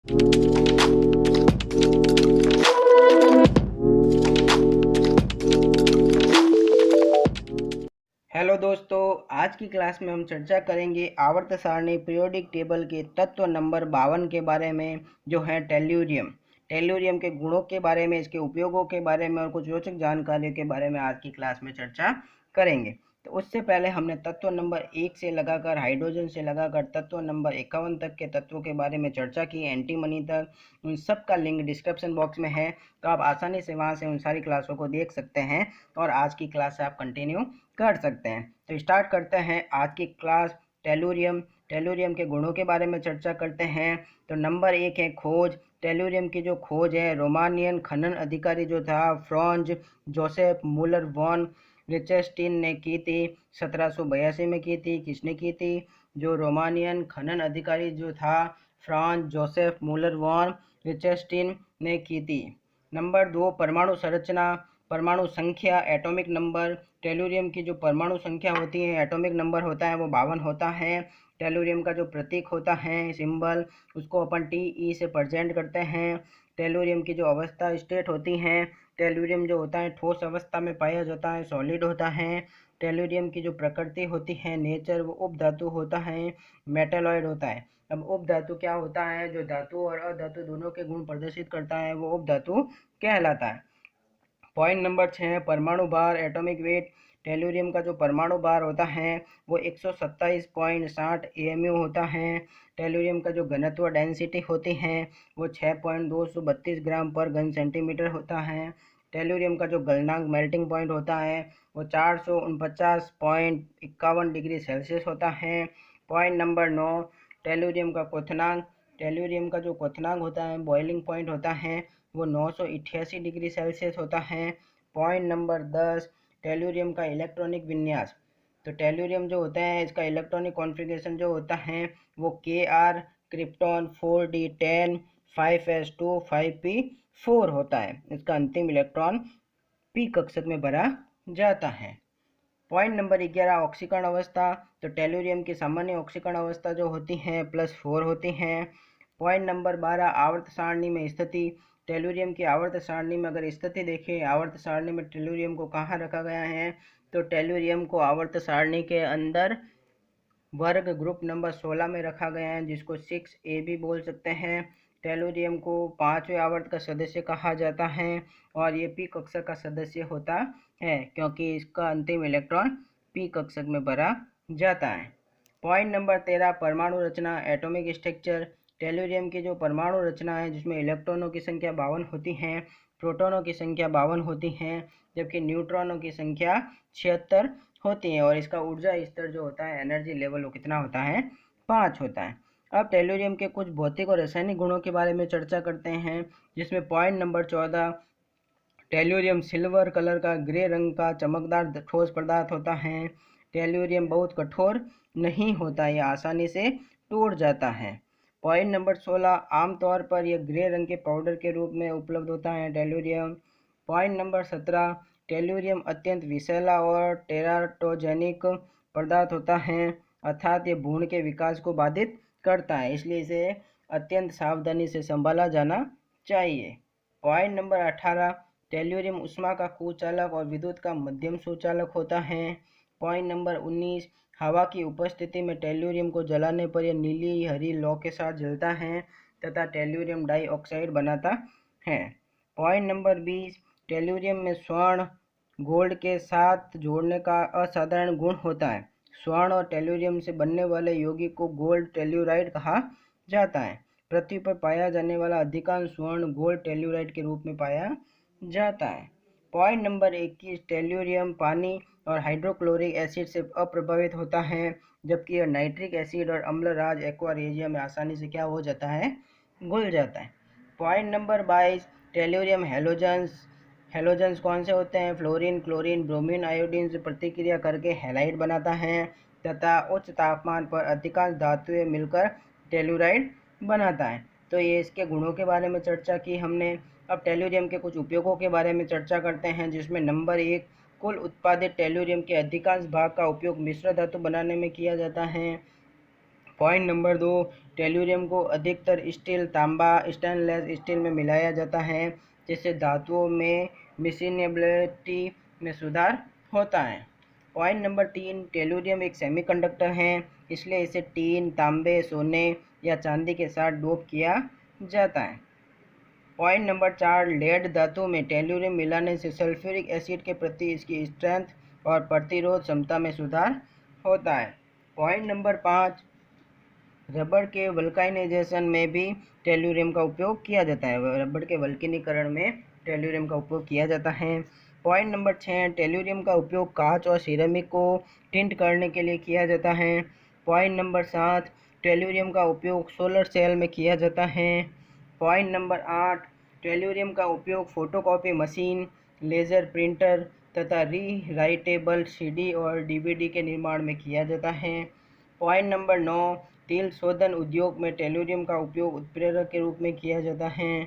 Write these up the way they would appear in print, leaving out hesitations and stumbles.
Hello दोस्तों, आज की क्लास में हम चर्चा करेंगे आवर्त सारणी पीरियोडिक टेबल के तत्व नंबर 52 के बारे में, जो है टेल्यूरियम। टेल्यूरियम के गुणों के बारे में, इसके उपयोगों के बारे में और कुछ रोचक जानकारियों के बारे में आज की क्लास में चर्चा करेंगे। तो उससे पहले हमने तत्व नंबर 1 से लगाकर हाइड्रोजन से लगाकर तत्व नंबर 51 तक के तत्वों के बारे में चर्चा की, एंटीमनी तक। उन सब का लिंक डिस्क्रिप्शन बॉक्स में है, तो आप आसानी से वहां से उन सारी क्लासों को देख सकते हैं और आज की क्लास से आप कंटिन्यू कर सकते हैं। तो स्टार्ट करते हैं आज की क्लास। टेल्यूरियम टेल्यूरियम के गुणों के बारे में चर्चा करते हैं। तो नंबर 1 है खोज। टेल्यूरियम की जो खोज है, रोमानियन खनन अधिकारी जो था फ्रांज जोसेफ मूलर वॉन रिचेस्टीन ने की थी। 1782 में की थी। किसने की थी? जो रोमानियन खनन अधिकारी जो था फ्रांज जोसेफ मूलर वॉन रिचेस्टीन ने की थी। नंबर 2 परमाणु संरचना, परमाणु संख्या, एटॉमिक नंबर। टेल्यूरियम की जो परमाणु संख्या होती है, एटॉमिक नंबर होता है, वो 52 होता है। टेल्यूरियम का जो प्रतीक होता है, सिंबल, उसको अपन Te से प्रेजेंट करते हैं। टेल्यूरियम की जो अवस्था स्टेट होती हैं, टेल्यूरियम जो होता है ठोस अवस्था में पाया जाता है, सॉलिड होता है। टेल्यूरियम की जो प्रकृति होती है, नेचर, वो उपधातु होता है, मेटालॉइड होता है। अब उपधातु क्या होता है? जो धातु और अधातु दोनों के गुण प्रदर्शित करता है, वो उपधातु कहलाता है। पॉइंट नंबर 6 परमाणु भार, एटॉमिक वेट। टेल्यूरियम का जो परमाणु भार होता है, वो 127.60 AMU होता है। टेल्यूरियम का जो घनत्व डेंसिटी होती है, वो 6.232 ग्राम पर घन सेंटीमीटर होता है। टेल्यूरियम का जो गलनांक मेल्टिंग पॉइंट होता है, वो 449.51 डिग्री सेल्सियस होता है। पॉइंट नंबर 9 टेल्यूरियम का क्वथनांक। टेल्यूरियम का जो क्वथनांक होता है, बॉइलिंग पॉइंट होता है, वो 988 डिग्री सेल्सियस होता है। पॉइंट नंबर 10 टेल्यूरियम का इलेक्ट्रॉनिक विन्यास। तो टेल्यूरियम जो होता है, इसका इलेक्ट्रॉनिक कॉन्फ़िगरेशन जो होता है, वो Kr krypton 4d10 5s2 5p4 होता है। इसका अंतिम इलेक्ट्रॉन p कक्षक में भरा जाता है। पॉइंट नंबर 11 ऑक्सीकरण अवस्था। तो टेल्यूरियम की सामान्य ऑक्सीकरण अवस्था जो होती है +4 होती हैं। पॉइंट नंबर 12 आवर्त सारणी में स्थिति। टेल्यूरियम की आवर्त सारणी में अगर स्थिति देखें, आवर्त सारणी में टेल्यूरियम को कहाँ रखा गया है? तो टेल्यूरियम को आवर्त सारणी के अंदर वर्ग ग्रुप नंबर 16 में रखा गया है, जिसको 6A भी बोल सकते हैं। टेल्यूरियम को 5वें आवर्त का सदस्य कहा जाता है और ये पी कक्षक का सदस्य होता है, क्योंकि इसका अंतिम इलेक्ट्रॉन पी कक्षक में भरा जाता है। पॉइंट नंबर 13 परमाणु रचना, एटॉमिक स्ट्रक्चर। टेल्यूरियम की जो परमाणु रचना है, जिसमें इलेक्ट्रॉनों की संख्या 52 होती है, प्रोटॉनों की संख्या 52 होती है, जबकि न्यूट्रॉनों की संख्या 76 होती है। और इसका ऊर्जा स्तर जो होता है, एनर्जी लेवल, वो कितना होता है? 5 होता है। अब टेल्यूरियम के कुछ भौतिक और रासायनिक गुणों के बारे में चर्चा करते हैं, जिसमें point number 14 tellurium silver colour का ग्रे रंग का चमकदार ठोस पदार्थ होता है। टेल्यूरियम बहुत कठोर नहीं होता, यह आसानी से टूट जाता है। पॉइंट नंबर 16 आमतौर पर यह ग्रे रंग के पाउडर के रूप में उपलब्ध होता है टेल्यूरियम। पॉइंट नंबर 17 टेल्यूरियम अत्यंत विषैला और टेराटोजेनिक पदार्थ होता है, अर्थात ये भ्रूण के विकास को बाधित करता है, इसलिए इसे अत्यंत सावधानी से संभाला जाना चाहिए। पॉइंट नंबर 18 टेल्यूरियम ऊष्मा का कुचालक और विद्युत का मध्यम सुचालक होता है। पॉइंट नंबर 19 हवा की उपस्थिति में टेल्यूरियम को जलाने पर यह नीली हरी लौ के साथ जलता है तथा टेल्यूरियम डाइऑक्साइड बनाता है। पॉइंट नंबर 20 टेल्यूरियम में स्वर्ण गोल्ड के साथ जोड़ने का असाधारण गुण होता है। स्वर्ण और टेल्यूरियम से बनने वाले यौगिक को गोल्ड टेल्यूराइड कहा जाता है। पृथ्वी पर पाया जाने वाला अधिकांश स्वर्ण गोल्ड टेल्यूराइड के रूप में पाया जाता है। पॉइंट नंबर 21 टेल्यूरियम पानी और हाइड्रोक्लोरिक एसिड से अप्रभावित होता है, जबकि यह नाइट्रिक एसिड और अम्लराज एक्वा रेजिया में आसानी से क्या हो जाता है? घुल जाता है। Point number 22 tellurium halogens. Halogens कौन से होते हैं? फ्लोरीन, क्लोरीन, ब्रोमीन, आयोडीन से प्रतिक्रिया करके हैलाइड बनाता है तथा उच्च तापमान पर अधिकांश धातुएं मिलकर टेल्यूराइड बनाता है। तो ये इसके गुणों के बारे में चर्चा की हमने। अब टेल्यूरियम के कुछ उपयोगों के बारे में चर्चा करते हैं, जिसमें नंबर 1 कुल उत्पादित टेल्यूरियम के अधिकांश भाग का उपयोग मिश्र धातु बनाने में किया जाता है। पॉइंट नंबर 2, टेल्यूरियम को अधिकतर स्टील, तांबा, स्टेनलेस स्टील में मिलाया जाता है, जिससे धातुओं में मिसिनेबिलिटी में सुधार होता है। पॉइंट नंबर 3, टेल्यूरियम एक सेमीकंडक्टर है, इसलिए इसे टीन, तांबे, सोने या चांदी के साथ डोप किया जाता है। पॉइंट नंबर 4, लेड धातु में टेल्यूरियम मिलाने से सल्फ्यूरिक एसिड के प्रति इसकी स्ट्रेंथ और प्रतिरोध क्षमता में सुधार होता है। पॉइंट नंबर 5, रबड़ के वल्केनाइजेशन में भी टेल्यूरियम का उपयोग किया जाता है। रबड़ के वल्कनीकरण में टेल्यूरियम का उपयोग किया जाता है। पॉइंट नंबर 6, टेल्यूरियम का उपयोग कांच और सिरेमिक को टिंट करने के लिए किया जाता है। पॉइंट नंबर 7, टेल्यूरियम का उपयोग सोलर सेल में किया जाता है। पॉइंट नंबर 8, टेल्यूरियम का उपयोग फोटोकॉपी मशीन, लेज़र प्रिंटर तथा रीराइटेबल सीडी और डीवीडी के निर्माण में किया जाता है। पॉइंट नंबर 9, तेल शोधन उद्योग में टेल्यूरियम का उपयोग उत्प्रेरक के रूप में किया जाता है।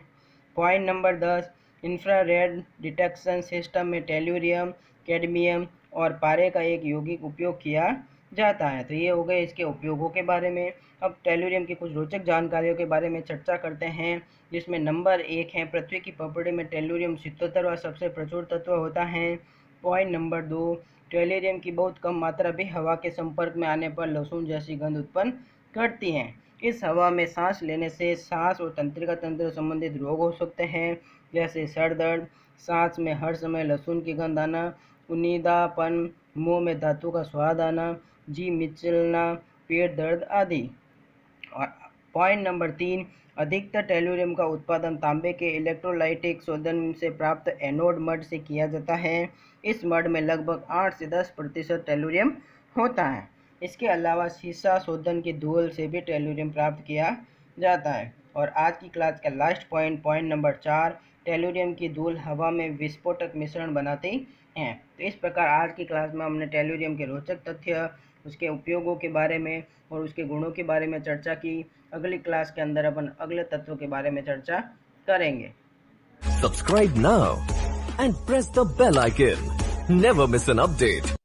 Point number 10, infrared detection system में टेल्यूरियम, कैडमियम और पारे का एक यौगिक उपयोग किया जाता है। तो ये हो गए इसके उपयोगों के बारे में। अब टेल्यूरियम की कुछ रोचक जानकारियों के बारे में चर्चा करते हैं, जिसमें नंबर 1 है, पृथ्वी की पपड़ी में टेल्यूरियम 77वां सबसे प्रचुर तत्व होता है। पॉइंट नंबर 2, टेल्यूरियम की बहुत कम मात्रा भी हवा के संपर्क में आने पर लहसुन जैसी गंध उत्पन्न करती हैं। इस हवा में सांस लेने से सांस और तंत्रिका तंत्र संबंधित रोग हो सकते हैं, जैसे सर दर्द, सांस में हर समय लहसुन की गंध आना, उनीदापन, मुंह में धातु का स्वाद आना, जी मिचलना, पेट दर्द आदि। और पॉइंट नंबर 3, अधिकतर टेल्यूरियम का उत्पादन तांबे के इलेक्ट्रोलाइटिक शोधन से प्राप्त एनोड मड से किया जाता है। इस मड में लगभग 8 से 10% टेल्यूरियम होता है। इसके अलावा सीसा शोधन की धूल से भी टेल्यूरियम प्राप्त किया जाता है। और आज की क्लास का लास्ट पॉइंट नंबर 4, टेल्यूरियम की धूल हवा में विस्फोटक मिश्रण बनाती हैं। तो इस प्रकार आज की क्लास में हमने टेल्यूरियम के रोचक तथ्य, उसके उपयोगों के बारे में और उसके गुणों के बारे में चर्चा की। अगली क्लास के अंदर अपन अगले तत्वों के बारे में चर्चा करेंगे। Subscribe now and press the bell icon. Never miss an update.